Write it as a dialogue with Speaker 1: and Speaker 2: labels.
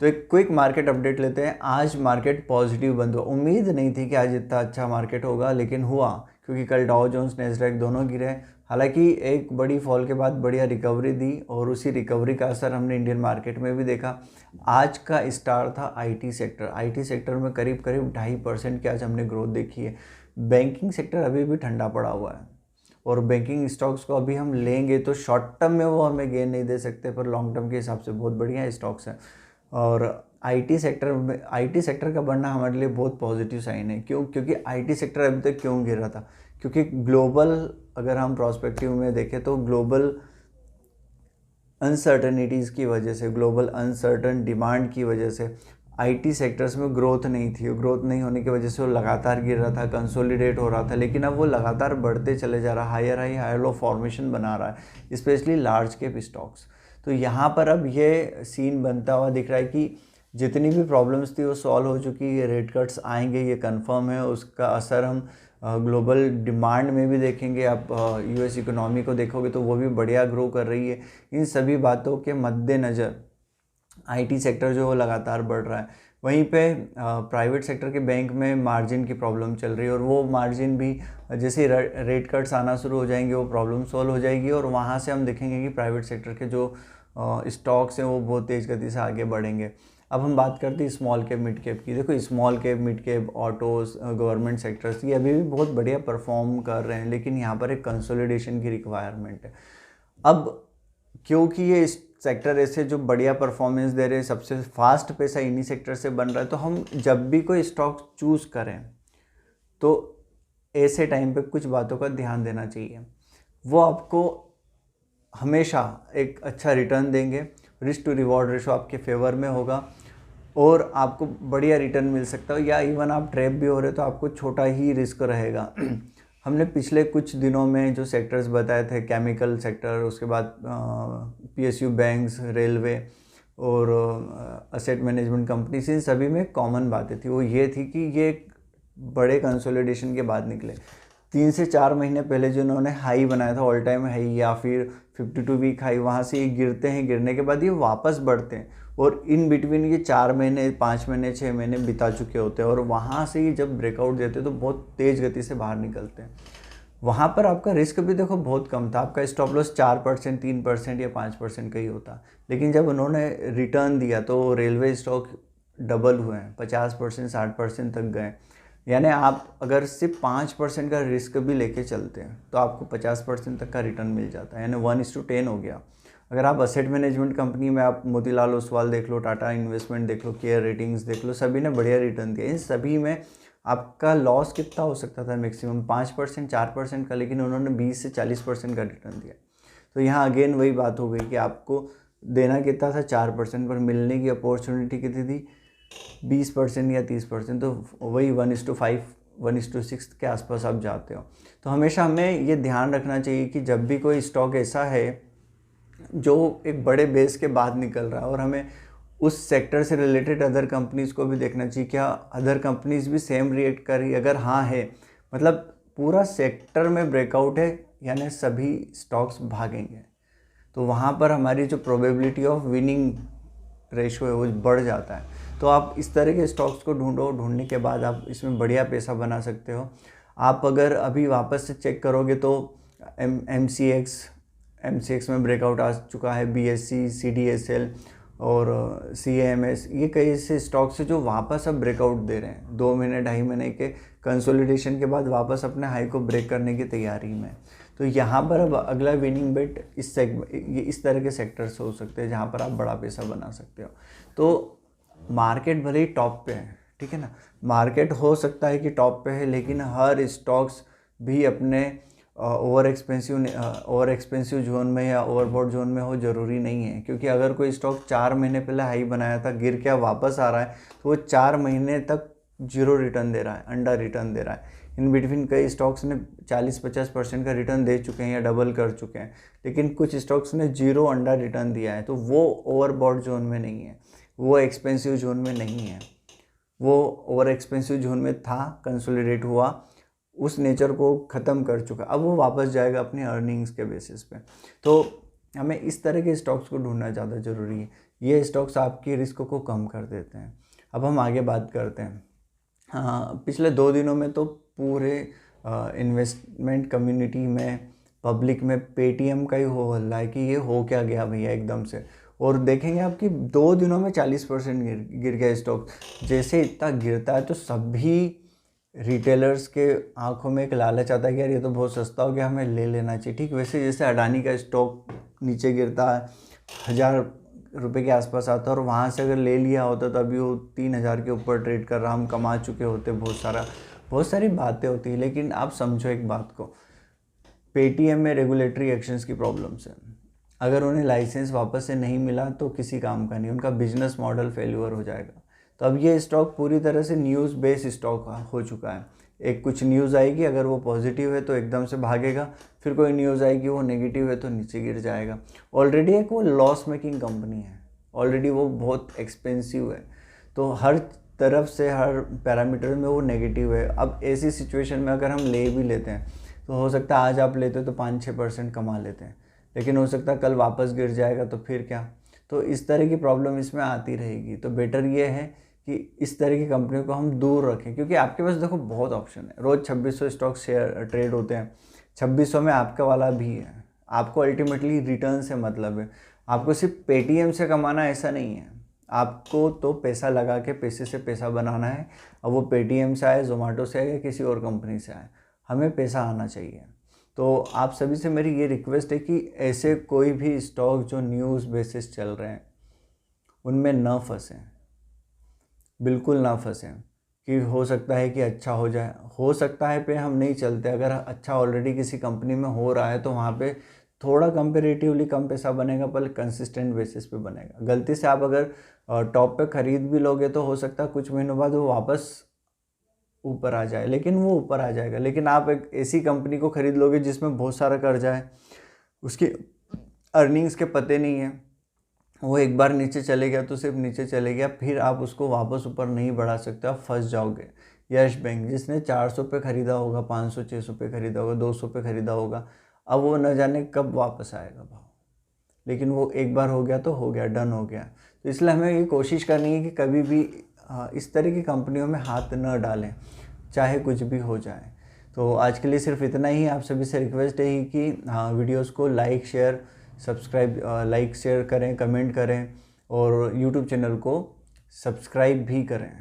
Speaker 1: तो एक quick market update लेते हैं। आज मार्केट पॉजिटिव बंद हुआ। उम्मीद नहीं थी कि आज इतना अच्छा मार्केट होगा, लेकिन हुआ, क्योंकि कल डाउ जोन्स नैस्डैक दोनों गिरे। हालांकि एक बड़ी फॉल के बाद बढ़िया रिकवरी दी और उसी रिकवरी का असर हमने इंडियन मार्केट में भी देखा। आज का स्टार था आईटी सेक्टर। आईटी सेक्टर में करीब करीब 2.5% की आज हमने ग्रोथ देखी है। बैंकिंग सेक्टर अभी भी ठंडा पड़ा हुआ है और बैंकिंग स्टॉक्स को अभी हम लेंगे तो शॉर्ट टर्म में वो हमें गेन नहीं दे सकते, पर लॉन्ग टर्म के हिसाब से बहुत बढ़िया स्टॉक्स हैं। और आईटी सेक्टर का बढ़ना हमारे लिए बहुत पॉजिटिव साइन है। क्यों? क्योंकि आईटी सेक्टर अभी तक क्यों गिर रहा था? क्योंकि ग्लोबल, अगर हम प्रोस्पेक्टिव में देखें तो ग्लोबल अनसर्टनिटीज़ की वजह से, ग्लोबल अनसर्टन डिमांड की वजह से आईटी सेक्टर्स में ग्रोथ नहीं थी। ग्रोथ नहीं होने की वजह से वो लगातार गिर रहा था, कंसोलिडेट हो रहा था। लेकिन अब वो लगातार बढ़ते चले जा रहा है, हायर लो फॉर्मेशन बना रहा है, स्पेशली लार्ज कैप स्टॉक्स। तो यहाँ पर अब ये सीन बनता हुआ दिख रहा है कि जितनी भी प्रॉब्लम्स थी वो सॉल्व हो चुकी है। रेट कट्स आएंगे, ये कंफर्म है। उसका असर हम ग्लोबल डिमांड में भी देखेंगे। आप यूएस इकोनॉमी को देखोगे तो वो भी बढ़िया ग्रो कर रही है। इन सभी बातों के मद्देनज़र आईटी सेक्टर जो लगातार बढ़ रहा है। वहीं पे प्राइवेट सेक्टर के बैंक में मार्जिन की प्रॉब्लम चल रही है और वो मार्जिन भी जैसे रेट कट्स आना शुरू हो जाएंगे वो प्रॉब्लम सॉल्व हो जाएगी और वहाँ से हम देखेंगे कि प्राइवेट सेक्टर के जो स्टॉक्स हैं वो बहुत तेज़ गति से आगे बढ़ेंगे। अब हम बात करते हैं स्मॉल कैप मिड कैप की। देखो, small cap mid cap autos, government sectors, ये अभी भी बहुत बढ़िया परफॉर्म कर रहे हैं, लेकिन यहाँ पर एक कंसोलिडेशन की रिक्वायरमेंट है। अब क्योंकि ये सेक्टर ऐसे जो बढ़िया परफॉर्मेंस दे रहे हैं, सबसे फास्ट पैसा इन्हीं सेक्टर से बन रहा है, तो हम जब भी कोई स्टॉक चूज़ करें तो ऐसे टाइम पे कुछ बातों का ध्यान देना चाहिए। वो आपको हमेशा एक अच्छा रिटर्न देंगे, रिस्क टू रिवॉर्ड रेशो आपके फेवर में होगा और आपको बढ़िया रिटर्न मिल सकता है। या इवन आप ट्रैप भी हो रहे तो आपको छोटा ही रिस्क रहेगा। हमने पिछले कुछ दिनों में जो सेक्टर्स बताए थे, केमिकल सेक्टर, उसके बाद पीएसयू बैंक्स, रेलवे और असेट मैनेजमेंट कंपनीज, इन सभी में कॉमन बातें थी। वो ये थी कि ये बड़े कंसोलिडेशन के बाद निकले। 3 से 4 महीने पहले जो उन्होंने हाई बनाया था, ऑल टाइम हाई या फिर 52 वीक हाई, वहाँ से ये गिरते हैं, गिरने के बाद ये वापस बढ़ते हैं और इन बिटवीन ये 4 महीने, 5 महीने, 6 महीने बिता चुके होते हैं और वहाँ से ये जब ब्रेकआउट देते हैं तो बहुत तेज़ गति से बाहर निकलते हैं। वहाँ पर आपका रिस्क भी देखो बहुत कम था। आपका स्टॉप लॉस 4%, 3% या 5% का ही होता। लेकिन जब उन्होंने रिटर्न दिया तो रेलवे स्टॉक डबल हुए हैं, 50%, 60% तक गए। यानी आप अगर सिर्फ 5% का रिस्क भी लेके चलते हैं तो आपको 50% तक का रिटर्न मिल जाता है, यानी 1:10 हो गया। अगर आप असेट मैनेजमेंट कंपनी में आप मोतीलाल ओसवाल देख लो, टाटा इन्वेस्टमेंट देख लो, केयर रेटिंग्स देख लो, सभी ने बढ़िया रिटर्न दिया। इन सभी में आपका लॉस कितना हो सकता था? मैक्सिमम 5%, 4% का, लेकिन उन्होंने 20 से 40% का रिटर्न दिया। तो यहाँ अगेन वही बात हो गई कि आपको देना कितना था? 4%, पर मिलने की अपॉर्चुनिटी कितनी थी? 20% या 30%। तो वही 1:5, 1:6 के आसपास आप जाते हो। तो हमेशा हमें ये ध्यान रखना चाहिए कि जब भी कोई स्टॉक ऐसा है जो एक बड़े बेस के बाद निकल रहा है और हमें उस सेक्टर से रिलेटेड अदर कंपनीज़ को भी देखना चाहिए, क्या अदर कंपनीज़ भी सेम रिएक्ट कर रही है? अगर हाँ है, मतलब पूरा सेक्टर में ब्रेकआउट है, यानी सभी स्टॉक्स भागेंगे, तो वहाँ पर हमारी जो प्रोबेबिलिटी ऑफ विनिंग रेशो है वो बढ़ जाता है। तो आप इस तरह के स्टॉक्स को ढूंढो, ढूंढने के बाद आप इसमें बढ़िया पैसा बना सकते हो। आप अगर अभी वापस से चेक करोगे तो एम सी एक्स में ब्रेकआउट आ चुका है, BSE, CDSL और CAMS, ये कई ऐसे स्टॉक्स हैं जो वापस अब ब्रेकआउट दे रहे हैं। 2 महीने, 2.5 महीने के कंसोलिडेशन के बाद वापस अपने हाई को ब्रेक करने की तैयारी में। तो यहाँ पर अब अगला विनिंग बेट इस तरह के सेक्टर्स हो सकते हैं जहाँ पर आप बड़ा पैसा बना सकते हो। तो मार्केट भले ही टॉप पे है, ठीक है ना, मार्केट हो सकता है कि टॉप पे है, लेकिन हर स्टॉक्स भी अपने ओवर एक्सपेंसिव जोन में या ओवरबॉट जोन में हो ज़रूरी नहीं है। क्योंकि अगर कोई स्टॉक 4 महीने पहले हाई बनाया था, गिर के वापस आ रहा है, तो वो 4 महीने तक जीरो रिटर्न दे रहा है, अंडर रिटर्न दे रहा है। इन बिटवीन कई स्टॉक्स ने 40-50% का रिटर्न दे चुके हैं या डबल कर चुके हैं, लेकिन कुछ स्टॉक्स ने जीरो अंडर रिटर्न दिया है। तो वो ओवरबॉट जोन में नहीं है, वो एक्सपेंसिव जोन में नहीं है, वो ओवर एक्सपेंसिव जोन में था, कंसोलिडेट हुआ, उस नेचर को ख़त्म कर चुका, अब वो वापस जाएगा अपनी अर्निंग्स के बेसिस पे। तो हमें इस तरह के स्टॉक्स को ढूंढना ज़्यादा ज़रूरी है। ये स्टॉक्स आपकी रिस्क को कम कर देते हैं। अब हम आगे बात करते हैं। हाँ, पिछले 2 दिनों में तो पूरे इन्वेस्टमेंट कम्युनिटी में, पब्लिक में पेटीएम का ही हो हल्ला है कि ये हो क्या गया भैया एकदम से। और देखेंगे आप कि 2 दिनों में 40% गिर गया स्टॉक। जैसे इतना गिरता है तो सभी रिटेलर्स के आंखों में एक लालच आता है कि यार ये तो बहुत सस्ता हो गया, हमें ले लेना चाहिए। ठीक वैसे जैसे अडानी का स्टॉक नीचे गिरता है, 1000 रुपये के आसपास आता है, और वहाँ से अगर ले लिया होता तो अभी वो 3000 के ऊपर ट्रेड कर रहा, हम कमा चुके होते। बहुत सारी बातें होती है। लेकिन आप समझो एक बात को, पेटीएम में रेगुलेटरी एक्शंस की प्रॉब्लम्स है। अगर उन्हें लाइसेंस वापस से नहीं मिला तो किसी काम का नहीं, उनका बिजनेस मॉडल फेल्यूर हो जाएगा। तो अब ये स्टॉक पूरी तरह से न्यूज़ बेस्ड स्टॉक हो चुका है। एक कुछ न्यूज़ आएगी, अगर वो पॉजिटिव है तो एकदम से भागेगा, फिर कोई न्यूज़ आएगी वो नेगेटिव है तो नीचे गिर जाएगा। ऑलरेडी एक वो लॉस मेकिंग कंपनी है, ऑलरेडी वो बहुत एक्सपेंसिव है, तो हर तरफ से हर पैरामीटर में वो नेगेटिव है। अब ऐसी सिचुएशन में अगर हम ले भी लेते हैं तो हो सकता है आज आप लेते हो तो 5-6% कमा लेते हैं, लेकिन हो सकता है कल वापस गिर जाएगा तो फिर क्या। तो इस तरह की प्रॉब्लम इसमें आती रहेगी। तो बेटर ये है कि इस तरह की कंपनियों को हम दूर रखें, क्योंकि आपके पास देखो बहुत ऑप्शन है। रोज़ 2600 स्टॉक शेयर ट्रेड होते हैं, 2600 में आपका वाला भी है। आपको अल्टीमेटली रिटर्न से मतलब है, आपको सिर्फ पेटीएम से कमाना ऐसा नहीं है। आपको तो पैसा लगा के पैसे से पैसा बनाना है। अब वो पेटीएम से आए, जोमेटो से आए या किसी और कंपनी से आए, हमें पैसा आना चाहिए। तो आप सभी से मेरी ये रिक्वेस्ट है कि ऐसे कोई भी स्टॉक जो न्यूज़ बेसिस चल रहे हैं उनमें न फंसें, बिल्कुल ना फंसें। कि हो सकता है कि अच्छा हो जाए, हो सकता है पे हम नहीं चलते। अगर अच्छा ऑलरेडी किसी कंपनी में हो रहा है तो वहाँ पे थोड़ा कंपेरेटिवली कम पैसा बनेगा, पर कंसिस्टेंट बेसिस पे बनेगा। गलती से आप अगर टॉप पे ख़रीद भी लोगे तो हो सकता है कुछ महीनों बाद वो वापस ऊपर आ जाए, लेकिन वो ऊपर आ जाएगा। लेकिन आप एक ऐसी कंपनी को ख़रीद लोगे जिसमें बहुत सारा कर्जा है, उसकी अर्निंग्स के पते नहीं है, वो एक बार नीचे चले गया तो सिर्फ नीचे चले गया, फिर आप उसको वापस ऊपर नहीं बढ़ा सकते, आप फंस जाओगे। यस बैंक जिसने 400 पे ख़रीदा होगा, 500-600 पे ख़रीदा होगा, 200 पे ख़रीदा होगा, अब वो न जाने कब वापस आएगा भाव। लेकिन वो एक बार हो गया तो हो गया, डन हो गया। तो इसलिए हमें ये कोशिश करनी है कि कभी भी इस तरह की कंपनियों में हाथ न डालें, चाहे कुछ भी हो जाए। तो आज के लिए सिर्फ इतना ही। आप सभी से रिक्वेस्ट है कि हाँ, वीडियोस को like share subscribe like share करें, कमेंट करें, और यूट्यूब चैनल को सब्सक्राइब भी करें।